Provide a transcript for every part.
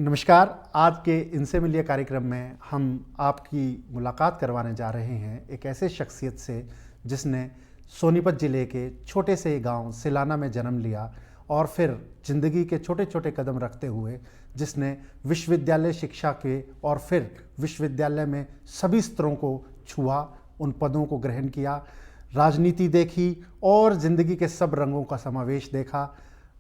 नमस्कार। आज के इनसे मिलिए कार्यक्रम में हम आपकी मुलाकात करवाने जा रहे हैं एक ऐसे शख्सियत से जिसने सोनीपत ज़िले के छोटे से गांव सिलाना में जन्म लिया और फिर ज़िंदगी के छोटे छोटे कदम रखते हुए जिसने विश्वविद्यालय शिक्षा के और फिर विश्वविद्यालय में सभी स्तरों को छुआ, उन पदों को ग्रहण किया, राजनीति देखी और ज़िंदगी के सब रंगों का समावेश देखा।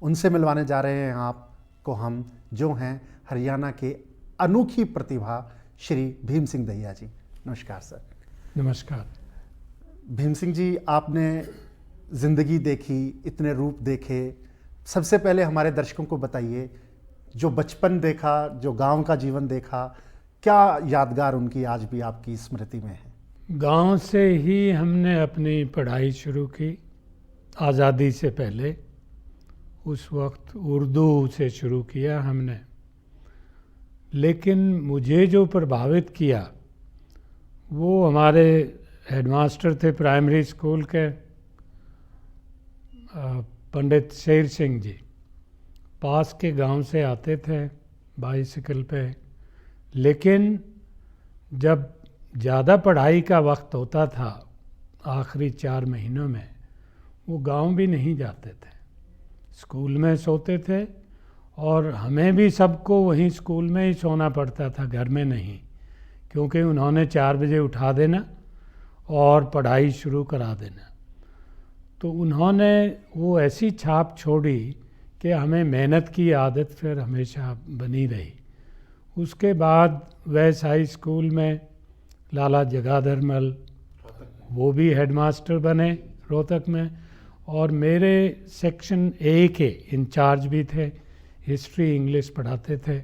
उनसे मिलवाने जा रहे हैं आपको हम, जो हैं हरियाणा के अनोखी प्रतिभा श्री भीम सिंह दहिया जी। नमस्कार सर। नमस्कार। भीम सिंह जी, आपने ज़िंदगी देखी, इतने रूप देखे, सबसे पहले हमारे दर्शकों को बताइए, जो बचपन देखा, जो गांव का जीवन देखा, क्या यादगार उनकी आज भी आपकी स्मृति में है? गांव से ही हमने अपनी पढ़ाई शुरू की, आज़ादी से पहले। उस वक्त उर्दू से शुरू किया हमने, लेकिन मुझे जो प्रभावित किया वो हमारे हेडमास्टर थे प्राइमरी स्कूल के, पंडित शेर सिंह जी। पास के गांव से आते थे बाइसिकल पे, लेकिन जब ज़्यादा पढ़ाई का वक्त होता था आखिरी 4 महीनों में, वो गांव भी नहीं जाते थे, स्कूल में सोते थे और हमें भी सबको वहीं स्कूल में ही सोना पड़ता था, घर में नहीं, क्योंकि उन्होंने 4 बजे उठा देना और पढ़ाई शुरू करा देना। तो उन्होंने वो ऐसी छाप छोड़ी कि हमें मेहनत की आदत फिर हमेशा बनी रही। उसके बाद वैस हाई स्कूल में लाला जगाधर मल, वो भी हेडमास्टर बने रोहतक में, और मेरे सेक्शन ए के इंचार्ज भी थे, हिस्ट्री इंग्लिश पढ़ाते थे।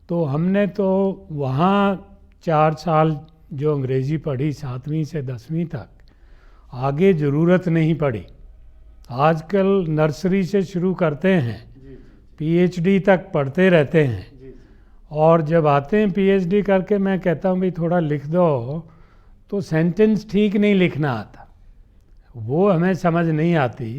तो हमने तो वहाँ 4 साल जो अंग्रेज़ी पढ़ी 7वीं से 10वीं तक, आगे ज़रूरत नहीं पड़ी। आजकल नर्सरी से शुरू करते हैं, पीएचडी तक पढ़ते रहते हैं, और जब आते हैं पीएचडी करके, मैं कहता हूँ भाई थोड़ा लिख दो, तो सेंटेंस ठीक नहीं लिखना आता, वो हमें समझ नहीं आती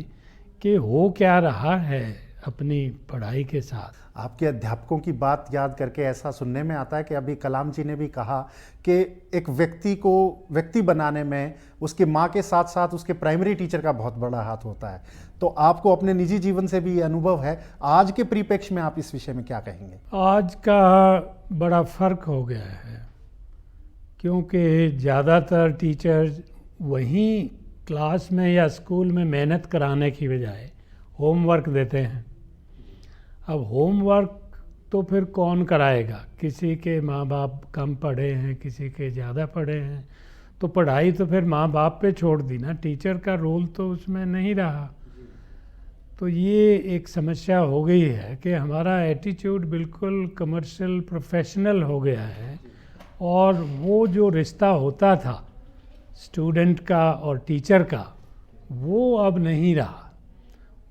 कि हो क्या रहा है अपनी पढ़ाई के साथ। आपके अध्यापकों की बात याद करके ऐसा सुनने में आता है कि अभी कलाम जी ने भी कहा कि एक व्यक्ति को व्यक्ति बनाने में उसकी माँ के साथ साथ उसके प्राइमरी टीचर का बहुत बड़ा हाथ होता है। तो आपको अपने निजी जीवन से भी ये अनुभव है। आज के परिप्रेक्ष्य में आप इस विषय में क्या कहेंगे? आज का बड़ा फ़र्क हो गया है, क्योंकि ज़्यादातर टीचर्स वहीं क्लास में या स्कूल में मेहनत कराने की बजाय होमवर्क देते हैं। अब होमवर्क तो फिर कौन कराएगा? किसी के माँ बाप कम पढ़े हैं, किसी के ज़्यादा पढ़े हैं, तो पढ़ाई तो फिर माँ बाप पे छोड़ दी ना, टीचर का रोल तो उसमें नहीं रहा। तो ये एक समस्या हो गई है कि हमारा एटीट्यूड बिल्कुल कमर्शियल प्रोफेशनल हो गया है, और वो जो रिश्ता होता था स्टूडेंट का और टीचर का, वो अब नहीं रहा।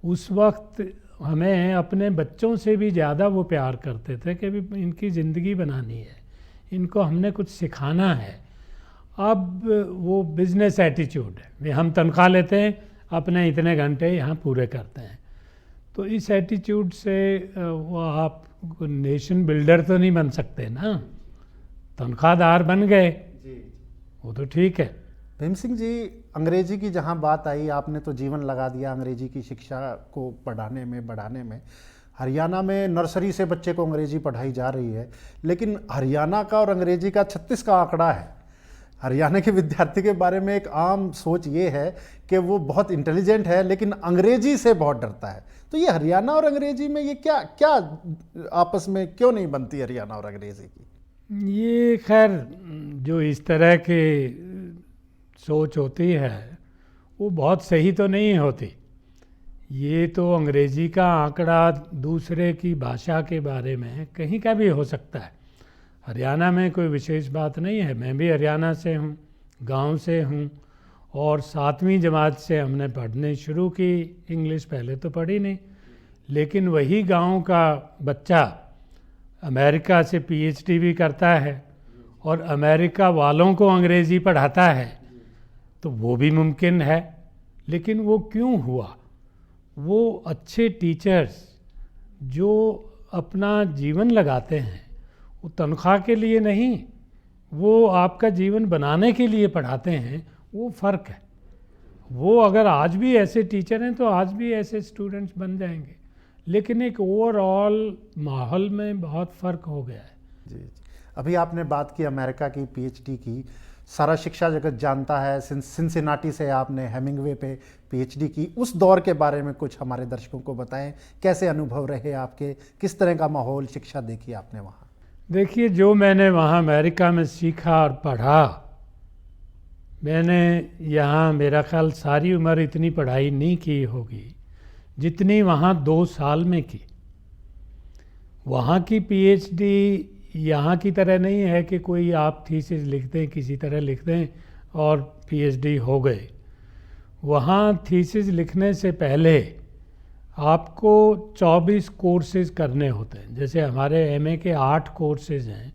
उस वक्त हमें अपने बच्चों से भी ज़्यादा वो प्यार करते थे कि भी इनकी ज़िंदगी बनानी है, इनको हमने कुछ सिखाना है। अब वो बिज़नेस एटीट्यूड है, हम तनख्वाह लेते हैं, अपने इतने घंटे यहाँ पूरे करते हैं। तो इस एटीट्यूड से वो आप नेशन बिल्डर तो नहीं बन सकते ना, तनख्वाहदार बन गए, वो तो ठीक है। भीम सिंह जी, अंग्रेजी की जहाँ बात आई, आपने तो जीवन लगा दिया अंग्रेजी की शिक्षा को पढ़ाने में, बढ़ाने में। हरियाणा में नर्सरी से बच्चे को अंग्रेजी पढ़ाई जा रही है, लेकिन हरियाणा का और अंग्रेजी का 36 का आंकड़ा है। हरियाणा के विद्यार्थी के बारे में एक आम सोच ये है कि वो बहुत इंटेलिजेंट है, लेकिन अंग्रेजी से बहुत डरता है। तो ये हरियाणा और अंग्रेजी में ये क्या क्या आपस में क्यों नहीं बनती हरियाणा और अंग्रेजी की? ये खैर जो इस तरह के सोच होती है वो बहुत सही तो नहीं होती। ये तो अंग्रेजी का आंकड़ा दूसरे की भाषा के बारे में कहीं का भी हो सकता है, हरियाणा में कोई विशेष बात नहीं है। मैं भी हरियाणा से हूँ, गांव से हूँ, और 7वीं जमात से हमने पढ़ने शुरू की इंग्लिश, पहले तो पढ़ी नहीं। लेकिन वही गांव का बच्चा अमेरिका से पीएचडी भी करता है और अमेरिका वालों को अंग्रेज़ी पढ़ाता है, तो वो भी मुमकिन है। लेकिन वो क्यों हुआ? वो अच्छे टीचर्स जो अपना जीवन लगाते हैं वो तनख्वाह के लिए नहीं, वो आपका जीवन बनाने के लिए पढ़ाते हैं, वो फ़र्क है। वो अगर आज भी ऐसे टीचर हैं तो आज भी ऐसे स्टूडेंट्स बन जाएंगे, लेकिन एक ओवरऑल माहौल में बहुत फ़र्क हो गया है। जी। अभी आपने बात की अमेरिका की पीएचडी की, सारा शिक्षा जगत जानता है, सिंसिनाटी से आपने हेमिंगवे पे पीएचडी की। उस दौर के बारे में कुछ हमारे दर्शकों को बताएं, कैसे अनुभव रहे आपके, किस तरह का माहौल, शिक्षा देखी आपने वहाँ? देखिए, जो मैंने वहाँ अमेरिका में सीखा और पढ़ा, मैंने यहाँ मेरा ख्याल सारी उम्र इतनी पढ़ाई नहीं की होगी जितनी वहाँ 2 साल में की। वहाँ की पीएचडी यहाँ की तरह नहीं है कि कोई आप थीसिस लिख दें, किसी तरह लिख दें और पीएचडी हो गए। वहाँ थीसिस लिखने से पहले आपको 24 कोर्सेज करने होते हैं। जैसे हमारे एमए के 8 कोर्सेज हैं,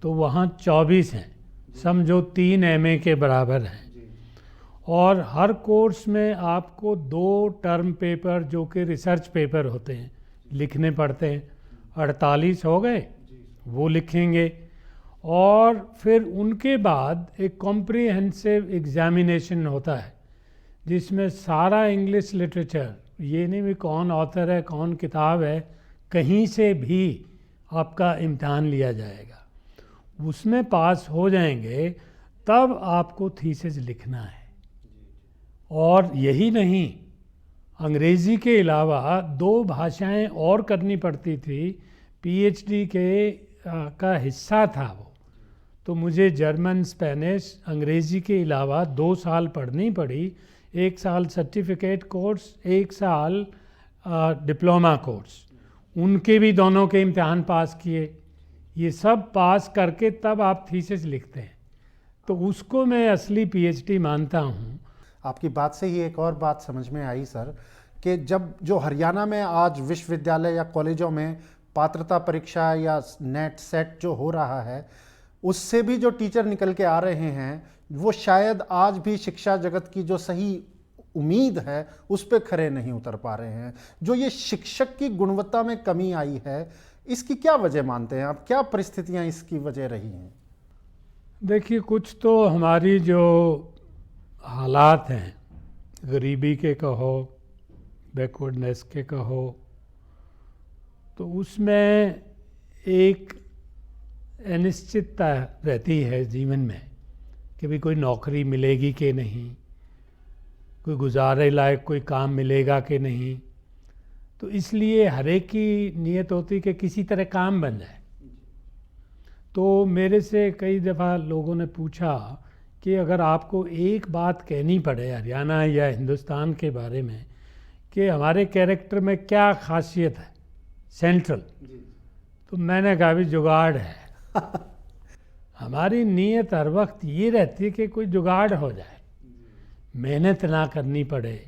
तो वहाँ 24 हैं, समझो 3 एमए के बराबर हैं। और हर कोर्स में आपको 2 टर्म पेपर जो कि रिसर्च पेपर होते हैं लिखने पड़ते हैं। 48 हो गए, वो लिखेंगे। और फिर उनके बाद एक कॉम्प्रिहेंसिव एग्जामिनेशन होता है जिसमें सारा इंग्लिश लिटरेचर, ये नहीं भी कौन ऑथर है, कौन किताब है, कहीं से भी आपका इम्तहान लिया जाएगा। उसमें पास हो जाएंगे तब आपको थीसिस लिखना है। और यही नहीं, अंग्रेज़ी के अलावा 2 भाषाएं और करनी पड़ती थी, पीएचडी का हिस्सा था वो। तो मुझे जर्मन, स्पेनिश, अंग्रेज़ी के अलावा 2 साल पढ़नी पड़ी। 1 साल सर्टिफिकेट कोर्स, 1 साल डिप्लोमा कोर्स। उनके भी दोनों के इम्तिहान पास किए। ये सब पास करके तब आप थीसिस लिखते हैं, तो उसको मैं असली पीएचडी मानता हूँ। आपकी बात से ही एक और बात समझ में आई सर, कि जब जो हरियाणा में आज विश्वविद्यालय या कॉलेजों में पात्रता परीक्षा या नेट सेट जो हो रहा है, उससे भी जो टीचर निकल के आ रहे हैं, वो शायद आज भी शिक्षा जगत की जो सही उम्मीद है उस पर खरे नहीं उतर पा रहे हैं। जो ये शिक्षक की गुणवत्ता में कमी आई है, इसकी क्या वजह मानते हैं आप? क्या परिस्थितियां इसकी वजह रही हैं? देखिए, कुछ तो हमारी जो हालात हैं, गरीबी के कहो, बैकवर्डनेस के कहो, तो उसमें एक अनिश्चितता रहती है जीवन में कि भी कोई नौकरी मिलेगी कि नहीं, कोई गुजारे लायक कोई काम मिलेगा कि नहीं। तो इसलिए हर एक की नीयत होती कि किसी तरह काम बन जाए। तो मेरे से कई दफ़ा लोगों ने पूछा कि अगर आपको एक बात कहनी पड़े हरियाणा या हिंदुस्तान के बारे में कि हमारे कैरेक्टर में क्या खासियत है सेंट्रल, तो मैंने कहा भी जुगाड़ है। हमारी नीयत हर वक्त ये रहती है कि कोई जुगाड़ हो जाए, मेहनत ना करनी पड़े,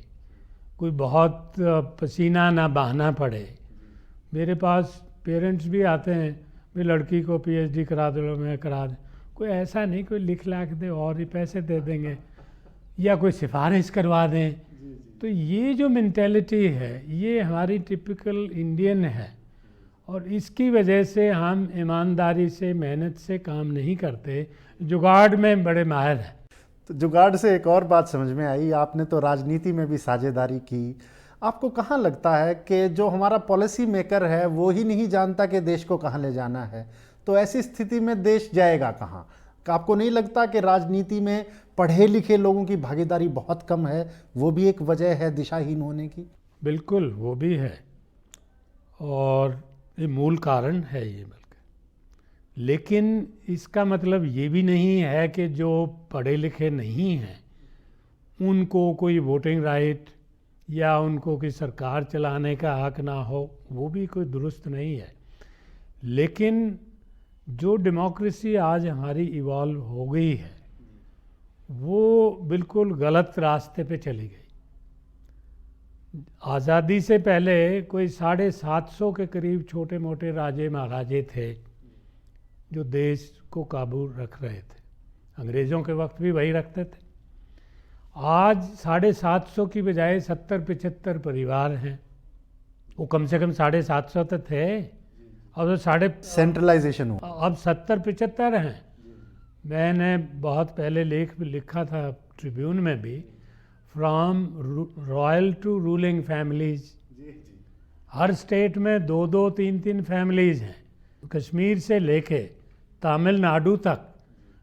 कोई बहुत पसीना ना बहाना पड़े। मेरे पास पेरेंट्स भी आते हैं, भी लड़की को पीएचडी करा दो, मैं करा दें। कोई ऐसा नहीं कोई लिख लाख दे और ही पैसे दे देंगे या कोई सिफारिश करवा दें। तो ये जो मेंटेलिटी है ये हमारी टिपिकल इंडियन है, और इसकी वजह से हम ईमानदारी से, मेहनत से काम नहीं करते, जुगाड़ में बड़े माहिर हैं। तो जुगाड़ से एक और बात समझ में आई, आपने तो राजनीति में भी साझेदारी की। आपको कहाँ लगता है कि जो हमारा पॉलिसी मेकर है वो ही नहीं जानता कि देश को कहाँ ले जाना है, तो ऐसी स्थिति में देश जाएगा कहाँ? आपको नहीं लगता कि राजनीति में पढ़े लिखे लोगों की भागीदारी बहुत कम है, वो भी एक वजह है दिशाहीन होने की? बिल्कुल, वो भी है और ये मूल कारण है ये। बल्कि लेकिन इसका मतलब ये भी नहीं है कि जो पढ़े लिखे नहीं हैं उनको कोई वोटिंग राइट या उनको कोई सरकार चलाने का हक ना हो, वो भी कोई दुरुस्त नहीं है। लेकिन जो डेमोक्रेसी आज हमारी इवॉल्व हो गई है वो बिल्कुल गलत रास्ते पे चली गई। आज़ादी से पहले कोई 750 के करीब छोटे मोटे राजे महाराजे थे जो देश को काबू रख रहे थे। अंग्रेज़ों के वक्त भी वही रखते थे। आज 750 की बजाय 70-75 परिवार हैं। वो कम से कम 750 तो थे, अब तो सेंट्रलाइजेशन हुआ। अब 70-75 हैं। मैंने बहुत पहले लेख लिखा था ट्रिब्यून में भी, from royal to ruling families. हर स्टेट में 2-2, 3-3 फैमिलीज हैं। कश्मीर से लेके तमिलनाडु तक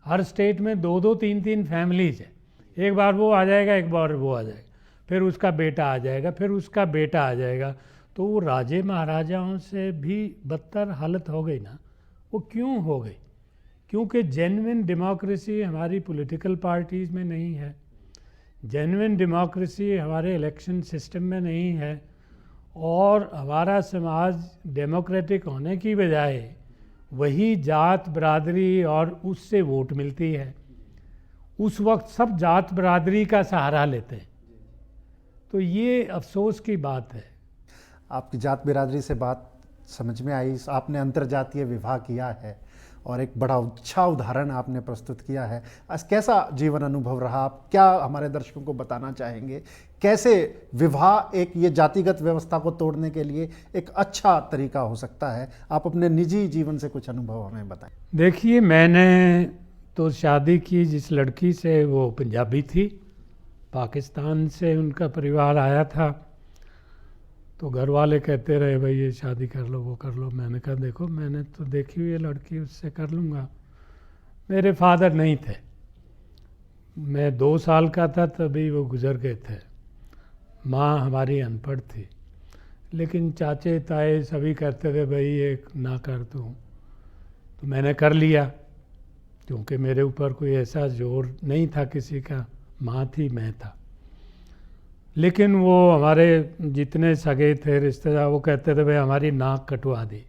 हर स्टेट में 2-2, 3-3 फैमिलीज है। एक बार वो आ जाएगा, एक बार वो आ जाएगा, फिर उसका बेटा आ जाएगा, फिर उसका बेटा आ जाएगा। तो वो राजे महाराजाओं से भी बदतर हालत हो गई ना। वो क्यों हो गई? क्योंकि जेन्युइन डेमोक्रेसी हमारी पॉलिटिकल पार्टीज़ में नहीं है, जेन्युइन डेमोक्रेसी हमारे इलेक्शन सिस्टम में नहीं है, और हमारा समाज डेमोक्रेटिक होने की बजाय वही जात बरादरी और उससे वोट मिलती है। उस वक्त सब जात बरादरी का सहारा लेते हैं। तो ये अफसोस की बात है। आपकी जात बिरादरी से बात समझ में आई। आपने अंतर्जातीय विवाह किया है और एक बड़ा अच्छा उदाहरण आपने प्रस्तुत किया है। आज कैसा जीवन अनुभव रहा? आप क्या हमारे दर्शकों को बताना चाहेंगे? कैसे विवाह एक ये जातिगत व्यवस्था को तोड़ने के लिए एक अच्छा तरीका हो सकता है? आप अपने निजी जीवन से कुछ अनुभव हमें बताएं। देखिए, मैंने तो शादी की जिस लड़की से, वो पंजाबी थी, पाकिस्तान से उनका परिवार आया था। तो घर वाले कहते रहे भाई ये शादी कर लो, वो कर लो। मैंने कहा देखो, मैंने तो देखी हुई है लड़की, उससे कर लूँगा। मेरे फादर नहीं थे, मैं 2 साल का था तभी वो गुज़र गए थे। माँ हमारी अनपढ़ थी, लेकिन चाचे ताए सभी कहते थे भाई ये ना कर दूँ। तो मैंने कर लिया, क्योंकि मेरे ऊपर कोई ऐसा जोर नहीं था किसी का। माँ थी, मैं था। लेकिन वो हमारे जितने सगे थे रिश्तेदार, वो कहते थे भाई हमारी नाक कटवा दी।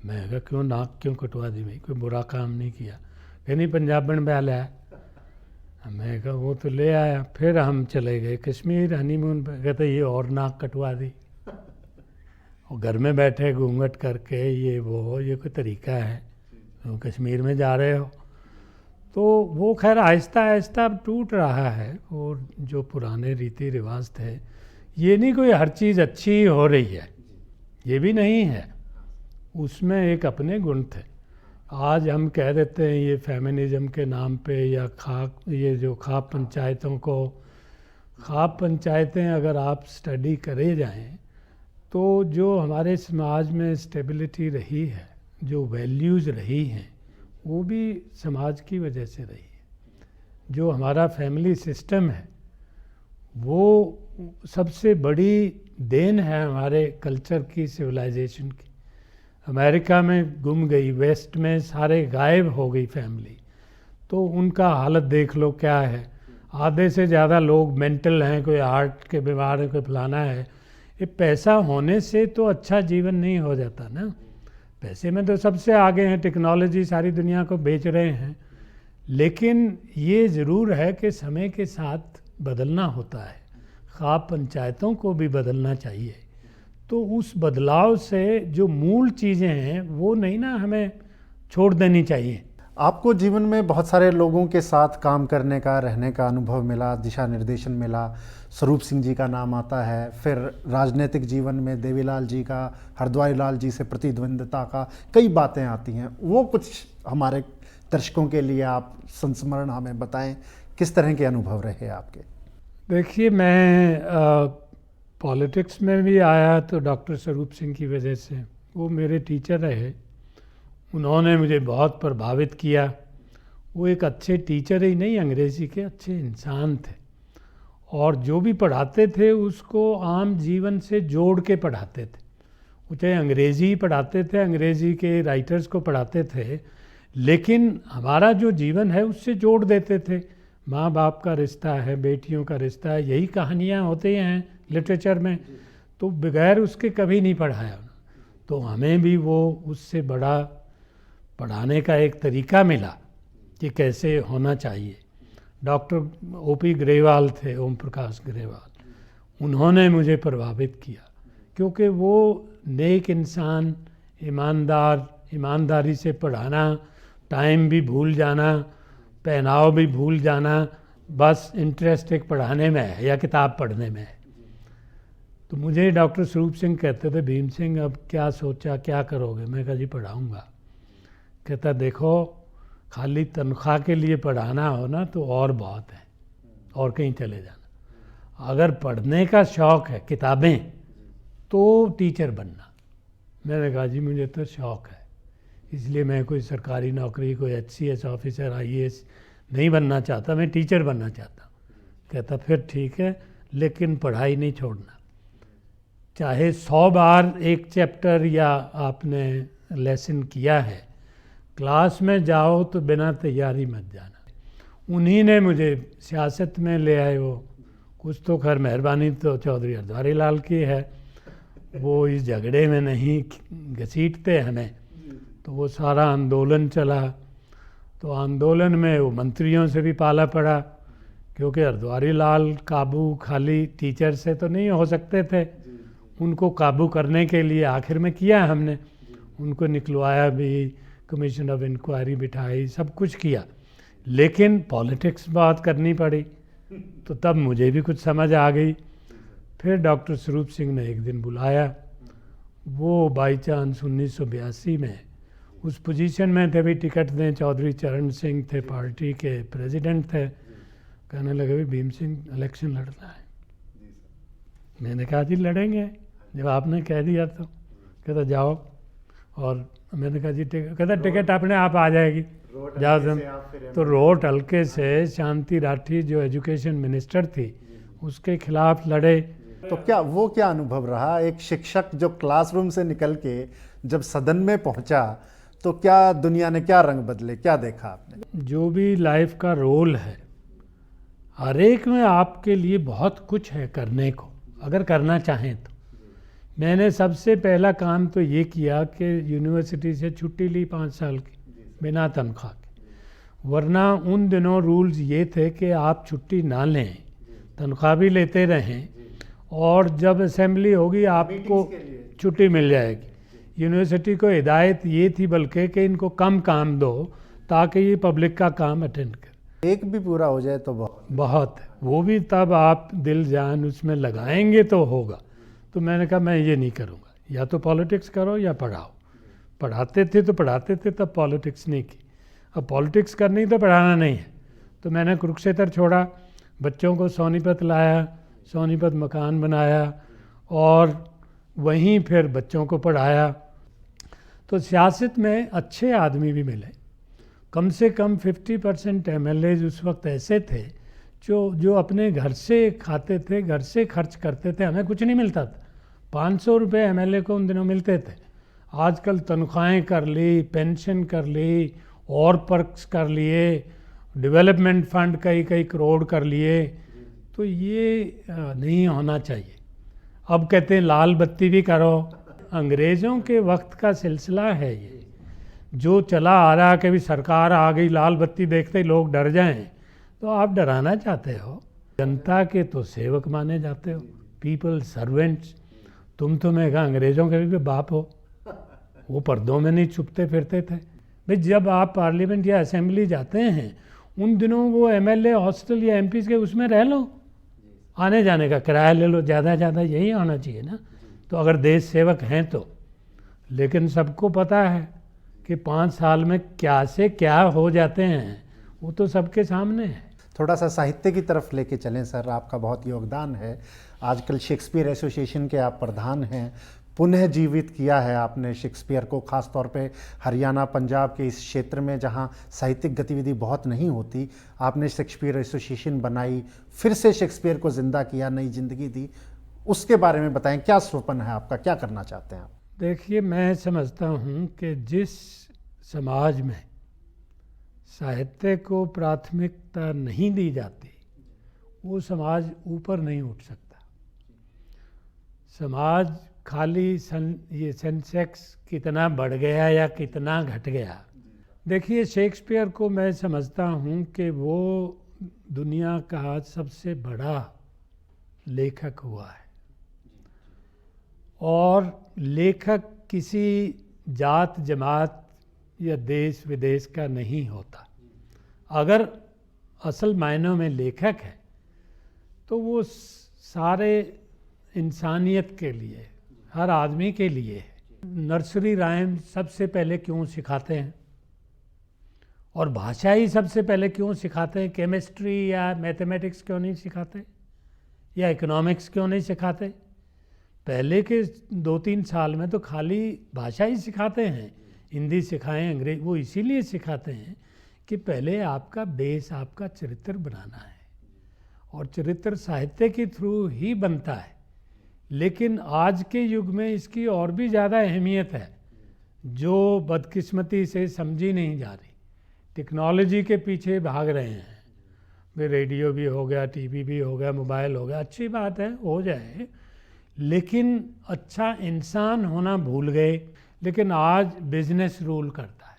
मैं कहा क्यों, नाक क्यों कटवा दी भाई? कोई बुरा काम नहीं किया। कहीं नहीं, पंजाबन बैल है। मैं कहा वो तो ले आया। फिर हम चले गए कश्मीर हनीमून पे। कहते ये और नाक कटवा दी। और घर में बैठे घूंघट करके ये वो, ये कोई तरीका है? तो कश्मीर में जा रहे हो। तो वो खैर आहिस्ता आहिस्ता टूट रहा है। और जो पुराने रीति रिवाज थे, ये नहीं कोई हर चीज़ अच्छी हो रही है, ये भी नहीं है, उसमें एक अपने गुण थे। आज हम कह देते हैं ये फेमिनिज्म के नाम पे, या ये जो ख्वाब पंचायतों को, ख्वाब पंचायतें अगर आप स्टडी करे जाएं तो जो हमारे समाज में स्टेबिलिटी रही है, जो वैल्यूज़ रही हैं, वो भी समाज की वजह से रही है। जो हमारा फैमिली सिस्टम है वो सबसे बड़ी देन है हमारे कल्चर की, सिविलाइजेशन की। अमेरिका में गुम गई, वेस्ट में सारे गायब हो गई फैमिली। तो उनका हालत देख लो क्या है। आधे से ज़्यादा लोग मेंटल हैं, कोई हार्ट के बीमार है, कोई फलाना है। ये पैसा होने से तो अच्छा जीवन नहीं हो जाता ना। पैसे में तो सबसे आगे हैं, टेक्नोलॉजी सारी दुनिया को बेच रहे हैं। लेकिन ये ज़रूर है कि समय के साथ बदलना होता है। ख्वाब पंचायतों को भी बदलना चाहिए। तो उस बदलाव से जो मूल चीज़ें हैं वो नहीं ना हमें छोड़ देनी चाहिए। आपको जीवन में बहुत सारे लोगों के साथ काम करने का, रहने का अनुभव मिला, दिशा निर्देशन मिला। स्वरूप सिंह जी का नाम आता है, फिर राजनीतिक जीवन में देवीलाल जी का, हरद्वारी लाल जी से प्रतिद्वंद्विता का कई बातें आती हैं। वो कुछ हमारे दर्शकों के लिए आप संस्मरण हमें बताएं, किस तरह के अनुभव रहे आपके? देखिए, मैं पॉलिटिक्स में भी आया तो डॉक्टर स्वरूप सिंह की वजह से। वो मेरे टीचर रहे, उन्होंने मुझे बहुत प्रभावित किया। वो एक अच्छे टीचर ही नहीं, अंग्रेज़ी के अच्छे इंसान थे, और जो भी पढ़ाते थे उसको आम जीवन से जोड़ के पढ़ाते थे। वो चाहे अंग्रेज़ी ही पढ़ाते थे, अंग्रेज़ी के राइटर्स को पढ़ाते थे, लेकिन हमारा जो जीवन है उससे जोड़ देते थे। माँ बाप का रिश्ता है, बेटियों का रिश्ता है, यही कहानियाँ होती हैं लिटरेचर में। तो बगैर उसके कभी नहीं पढ़ाया। तो हमें भी वो उससे बड़ा पढ़ाने का एक तरीका मिला कि कैसे होना चाहिए। डॉक्टर ओपी ग्रेवाल थे, ओम प्रकाश ग्रेवाल, उन्होंने मुझे प्रभावित किया, क्योंकि वो नेक इंसान, ईमानदार, ईमानदारी से पढ़ाना, टाइम भी भूल जाना, पहनाव भी भूल जाना, बस इंटरेस्ट एक पढ़ाने में है या किताब पढ़ने में है। तो मुझे डॉक्टर स्वरूप सिंह कहते थे, भीम सिंह अब क्या सोचा, क्या करोगे? मैं कहा जी पढ़ाऊँगा। कहता देखो खाली तनख्वाह के लिए पढ़ाना हो ना तो और बहुत है, और कहीं चले जाना। अगर पढ़ने का शौक़ है, किताबें, तो टीचर बनना। मैंने कहा जी मुझे तो शौक़ है, इसलिए मैं कोई सरकारी नौकरी, कोई HCS ऑफिसर, IAS नहीं बनना चाहता, मैं टीचर बनना चाहता हूँ। कहता फिर ठीक है, लेकिन पढ़ाई नहीं छोड़ना। चाहे 100 बार एक चैप्टर या आपने लेसन किया है, क्लास में जाओ तो बिना तैयारी मत जाना। उन्हीं ने मुझे सियासत में ले आए। वो कुछ तो खैर मेहरबानी तो चौधरी हरद्वारी लाल की है, वो इस झगड़े में नहीं घसीटते हमें, तो वो सारा आंदोलन चला। तो आंदोलन में वो मंत्रियों से भी पाला पड़ा, क्योंकि हरद्वारी लाल काबू खाली टीचर से तो नहीं हो सकते थे। उनको काबू करने के लिए आखिर में किया हमने, उनको निकलवाया भी, कमीशन ऑफ इंक्वायरी बिठाई, सब कुछ किया, लेकिन पॉलिटिक्स बात करनी पड़ी। तो तब मुझे भी कुछ समझ आ गई। फिर डॉक्टर स्वरूप सिंह ने एक दिन बुलाया। वो बाई चांस 1982 में उस पोजीशन में थे, भी टिकट दें। चौधरी चरण सिंह थे, पार्टी के प्रेसिडेंट थे। कहने लगे भी भीम सिंह इलेक्शन लड़ना है। मैंने कहा जी लड़ेंगे, जब आपने कह दिया तो। कहता जाओ। और मैंने कहा जी कहता टिकट अपने आप आ जाएगी, जाओ तुम। तो रोट हल्के से शांति राठी जो एजुकेशन मिनिस्टर थी, उसके खिलाफ लड़े। तो क्या अनुभव रहा, एक शिक्षक जो क्लासरूम से निकल के जब सदन में पहुंचा, तो क्या दुनिया ने क्या रंग बदले, क्या देखा आपने? जो भी लाइफ का रोल है, हर एक में आपके लिए बहुत कुछ है करने को, अगर करना चाहें तो। मैंने सबसे पहला काम तो ये किया कि यूनिवर्सिटी से छुट्टी ली 5 साल की, बिना तनख्वाह के। वरना उन दिनों रूल्स ये थे कि आप छुट्टी ना लें, तनख्वाह भी लेते रहें, और जब असेंबली होगी आपको छुट्टी मिल जाएगी। यूनिवर्सिटी को हिदायत ये थी बल्कि कि इनको कम काम दो, ताकि ये पब्लिक का काम अटेंड करें। एक भी पूरा हो जाए तो बहुत है, वो भी तब आप दिल जान उसमें लगाएंगे तो होगा। तो मैंने कहा मैं ये नहीं करूँगा, या तो पॉलिटिक्स करो या पढ़ाओ। पढ़ाते थे तो पढ़ाते थे, तब पॉलिटिक्स नहीं की। अब पॉलिटिक्स करनी तो पढ़ाना नहीं है। तो मैंने कुरुक्षेत्र छोड़ा, बच्चों को सोनीपत लाया, सोनीपत मकान बनाया, और वहीं फिर बच्चों को पढ़ाया। तो सियासत में अच्छे आदमी भी मिले। कम से कम 50% MLAs उस वक्त ऐसे थे जो अपने घर से खाते थे, घर से खर्च करते थे। हमें कुछ नहीं मिलता था। 500 रुपये MLA को उन दिनों मिलते थे। आजकल तनख्वाहें कर ली, पेंशन कर ली, और पर्क्स कर लिए, डेवलपमेंट फंड कई करोड़ कर लिए। तो ये नहीं होना चाहिए। अब कहते हैं लाल बत्ती भी करो। अंग्रेज़ों के वक्त का सिलसिला है ये, जो चला आ रहा कि भी सरकार आ गई, लाल बत्ती देखते ही लोग डर जाएं। तो आप डराना चाहते हो। जनता के तो सेवक माने जाते हो, पीपल सर्वेंट्स। तुम तो मैं कहा अंग्रेज़ों के भी बाप हो। वो पर्दों में नहीं छुपते फिरते थे भाई। जब आप पार्लियामेंट या असेंबली जाते हैं, उन दिनों वो MLA हॉस्टल या MPs के उसमें रह लो, आने जाने का किराया ले लो, ज़्यादा ज़्यादा यही होना चाहिए ना। तो अगर देश सेवक हैं तो। लेकिन सबको पता है कि 5 साल में क्या से क्या हो जाते हैं, वो तो सबके सामने है। थोड़ा सा साहित्य की तरफ लेके चलें सर, आपका बहुत योगदान है। आजकल शेक्सपियर एसोसिएशन के आप प्रधान हैं। पुनः जीवित किया है आपने शेक्सपियर को, ख़ास तौर पे हरियाणा पंजाब के इस क्षेत्र में जहाँ साहित्यिक गतिविधि बहुत नहीं होती। आपने शेक्सपियर एसोसिएशन बनाई, फिर से शेक्सपियर को ज़िंदा किया, नई ज़िंदगी दी। उसके बारे में बताएं, क्या स्वप्न है आपका, क्या करना चाहते हैं आप? देखिए, मैं समझता हूँ कि जिस समाज में साहित्य को प्राथमिकता नहीं दी जाती, वो समाज ऊपर नहीं उठ सकता। समाज खाली ये सेंसेक्स कितना बढ़ गया या कितना घट गया। देखिए, शेक्सपियर को मैं समझता हूँ कि वो दुनिया का सबसे बड़ा लेखक हुआ है, और लेखक किसी जात जमात या देश विदेश का नहीं होता। अगर असल मायनों में लेखक है तो वो सारे इंसानियत के लिए, हर आदमी के लिए है। नर्सरी राइम सबसे पहले क्यों सिखाते हैं और भाषा ही सबसे पहले क्यों सिखाते हैं? केमिस्ट्री या मैथमेटिक्स क्यों नहीं सिखाते या इकोनॉमिक्स क्यों नहीं सिखाते? पहले के 2-3 साल में तो खाली भाषा ही सिखाते हैं, हिंदी सिखाएं, अंग्रेजी, वो इसीलिए सिखाते हैं कि पहले आपका बेस, आपका चरित्र बनाना है और चरित्र साहित्य के थ्रू ही बनता है। लेकिन आज के युग में इसकी और भी ज़्यादा अहमियत है जो बदकिस्मती से समझी नहीं जा रही। टेक्नोलॉजी के पीछे भाग रहे हैं, वे रेडियो भी हो गया, टीवी भी हो गया, मोबाइल हो गया, अच्छी बात है, हो जाए, लेकिन अच्छा इंसान होना भूल गए। लेकिन आज बिजनेस रूल करता है,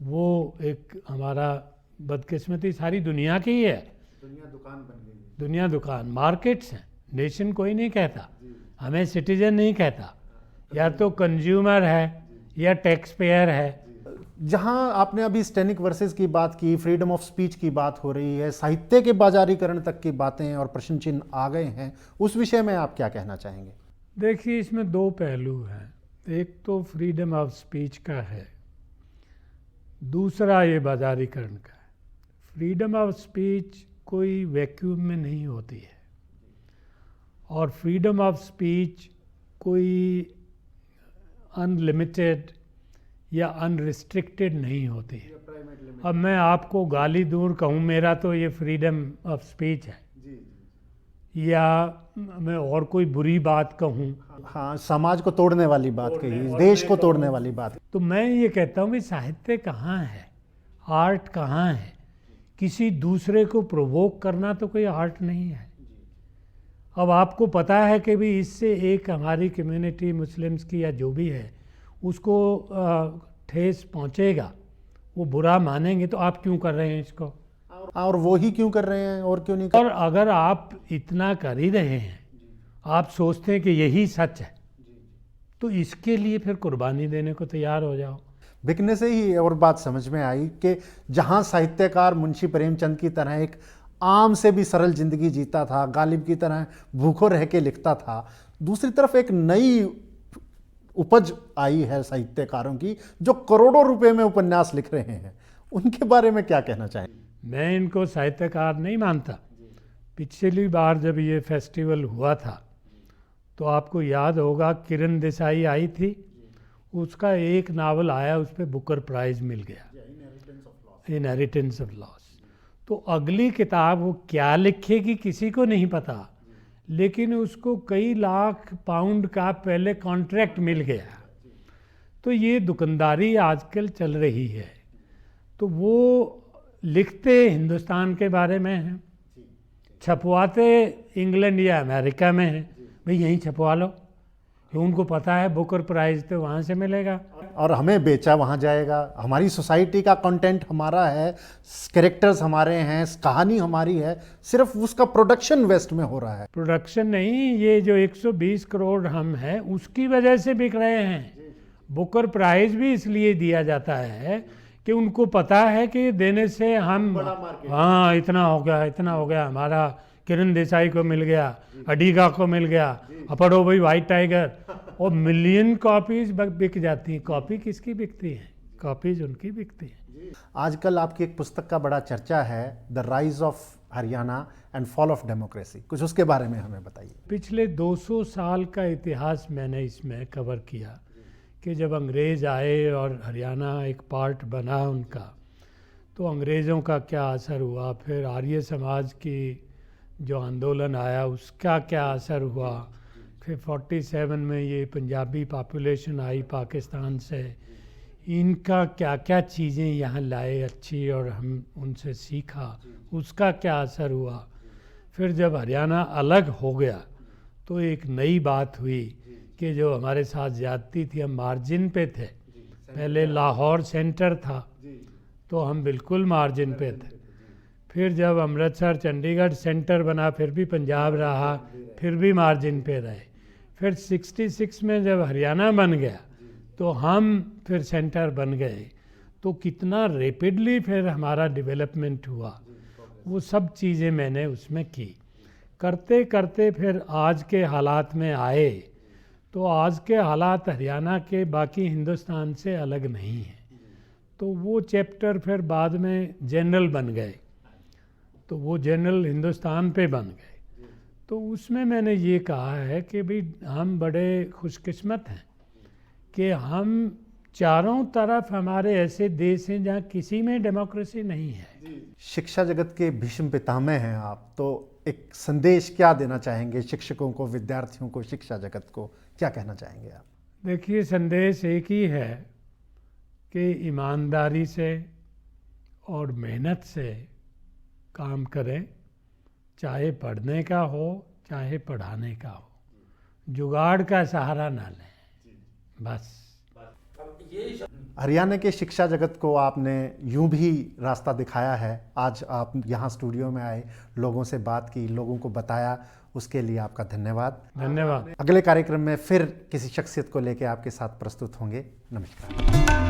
वो एक हमारा बदकिस्मती सारी दुनिया की ही है। दुनिया दुकान बन गई, दुनिया दुकान, मार्केट्स हैं, नेशन कोई नहीं कहता, हमें सिटीजन नहीं कहता, या तो कंज्यूमर है या टैक्स पेयर है। जहां आपने अभी स्टैनिक वर्सेस की बात की, फ्रीडम ऑफ स्पीच की बात हो रही है, साहित्य के बाजारीकरण तक की बातें और प्रश्न चिन्ह आ गए हैं, उस विषय में आप क्या कहना चाहेंगे? देखिए, इसमें 2 पहलू हैं। एक तो फ्रीडम ऑफ स्पीच का है, दूसरा ये बाजारीकरण का है। फ्रीडम ऑफ स्पीच कोई वैक्यूम में नहीं होती है और फ्रीडम ऑफ स्पीच कोई अनलिमिटेड या अनरिस्ट्रिक्टेड नहीं होती है। अब मैं आपको गाली दूर कहूँ, मेरा तो ये फ्रीडम ऑफ स्पीच है, या मैं और कोई बुरी बात कहूँ, हाँ, समाज को तोड़ने वाली बात कही, देश को तोड़ने वाली बात, तो मैं ये कहता हूँ कि साहित्य कहाँ है, आर्ट कहाँ है? किसी दूसरे को प्रोवोक करना तो कोई आर्ट नहीं है। अब आपको पता है कि भी इससे एक हमारी कम्युनिटी मुस्लिम्स की या जो भी है उसको ठेस पहुँचेगा, वो बुरा मानेंगे, तो आप क्यों कर रहे हैं इसको? और वो ही क्यों कर रहे हैं और क्यों नहीं कर? और अगर आप इतना कर ही रहे हैं, आप सोचते हैं कि यही सच है, तो इसके लिए फिर कुर्बानी देने को तैयार हो जाओ। बिकने से ही और बात समझ में आई कि जहां साहित्यकार मुंशी प्रेमचंद की तरह एक आम से भी सरल जिंदगी जीता था, गालिब की तरह भूखो रह के लिखता था, दूसरी तरफ एक नई उपज आई है साहित्यकारों की जो करोड़ों रुपए में उपन्यास लिख रहे हैं। उनके बारे में क्या कहना चाहेंगे? मैं इनको साहित्यकार नहीं मानता। पिछली बार जब ये फेस्टिवल हुआ था तो आपको याद होगा किरण देसाई आई थी, उसका एक नावल आया, उस पर बुकर प्राइज मिल गया, इनहेरिटेंस ऑफ लॉस। तो अगली किताब वो क्या लिखेगी किसी को नहीं पता, लेकिन उसको कई लाख पाउंड का पहले कॉन्ट्रैक्ट मिल गया। तो ये दुकानदारी आजकल चल रही है। तो वो लिखते हिंदुस्तान के बारे में हैं, छपवाते इंग्लैंड या अमेरिका में हैं, भाई यहीं छपवा लो, कि उनको पता है बुकर प्राइज तो वहाँ से मिलेगा और हमें बेचा वहाँ जाएगा। हमारी सोसाइटी का कंटेंट हमारा है, कैरेक्टर्स हमारे हैं, कहानी हमारी है, सिर्फ उसका प्रोडक्शन वेस्ट में हो रहा है। प्रोडक्शन नहीं, ये जो 120 करोड़ हम हैं उसकी वजह से बिक रहे हैं। बुकर प्राइज भी इसलिए दिया जाता है कि उनको पता है कि देने से हम, हाँ इतना हो गया, इतना हो गया, हमारा किरण देसाई को मिल गया, अडीगा को मिल गया, पढ़ो भाई वाइट टाइगर, और मिलियन कॉपीज बिक जाती हैं। कॉपी किसकी बिकती है? कॉपीज उनकी बिकती हैं। आजकल आपकी एक पुस्तक का बड़ा चर्चा है, the rise of Haryana and fall of democracy, कुछ उसके बारे में हमें बताइए। पिछले 200 साल का इतिहास मैंने इसमें कवर किया कि जब अंग्रेज़ आए और हरियाणा एक पार्ट बना उनका, तो अंग्रेज़ों का क्या असर हुआ, फिर आर्य समाज की जो आंदोलन आया उसका क्या असर हुआ, फिर 47 में ये पंजाबी पॉपुलेशन आई पाकिस्तान से, इनका क्या क्या चीज़ें यहाँ लाए अच्छी और हम उनसे सीखा, उसका क्या असर हुआ। फिर जब हरियाणा अलग हो गया तो एक नई बात हुई कि जो हमारे साथ ज़्यादती थी, हम मार्जिन पे थे। पहले लाहौर सेंटर था तो हम बिल्कुल मार्जिन पे थे। फिर जब अमृतसर चंडीगढ़ सेंटर बना फिर भी पंजाब रहा, फिर भी मार्जिन पे रहे। फिर 66 में जब हरियाणा बन गया तो हम फिर सेंटर बन गए। तो कितना रैपिडली फिर हमारा डेवलपमेंट हुआ, वो सब चीज़ें मैंने उसमें की। करते करते फिर आज के हालात में आए, तो आज के हालात हरियाणा के बाकी हिंदुस्तान से अलग नहीं हैं। तो वो चैप्टर फिर बाद में जनरल बन गए, तो वो जनरल हिंदुस्तान पे बन गए। तो उसमें मैंने ये कहा है कि भाई हम बड़े खुशकिस्मत हैं कि हम चारों तरफ हमारे ऐसे देश हैं जहाँ किसी में डेमोक्रेसी नहीं है। शिक्षा जगत के भीष्म पितामह हैं आप, तो एक संदेश क्या देना चाहेंगे शिक्षकों को, विद्यार्थियों को, शिक्षा जगत को, क्या कहना चाहेंगे आप? देखिए, संदेश एक ही है कि ईमानदारी से और मेहनत से काम करें, चाहे पढ़ने का हो चाहे पढ़ाने का हो, जुगाड़ का सहारा ना लें, बस। हरियाणा के शिक्षा जगत को आपने यूं भी रास्ता दिखाया है। आज आप यहाँ स्टूडियो में आए, लोगों से बात की, लोगों को बताया, उसके लिए आपका धन्यवाद। धन्यवाद। अगले कार्यक्रम में फिर किसी शख्सियत को लेकर आपके साथ प्रस्तुत होंगे। नमस्कार।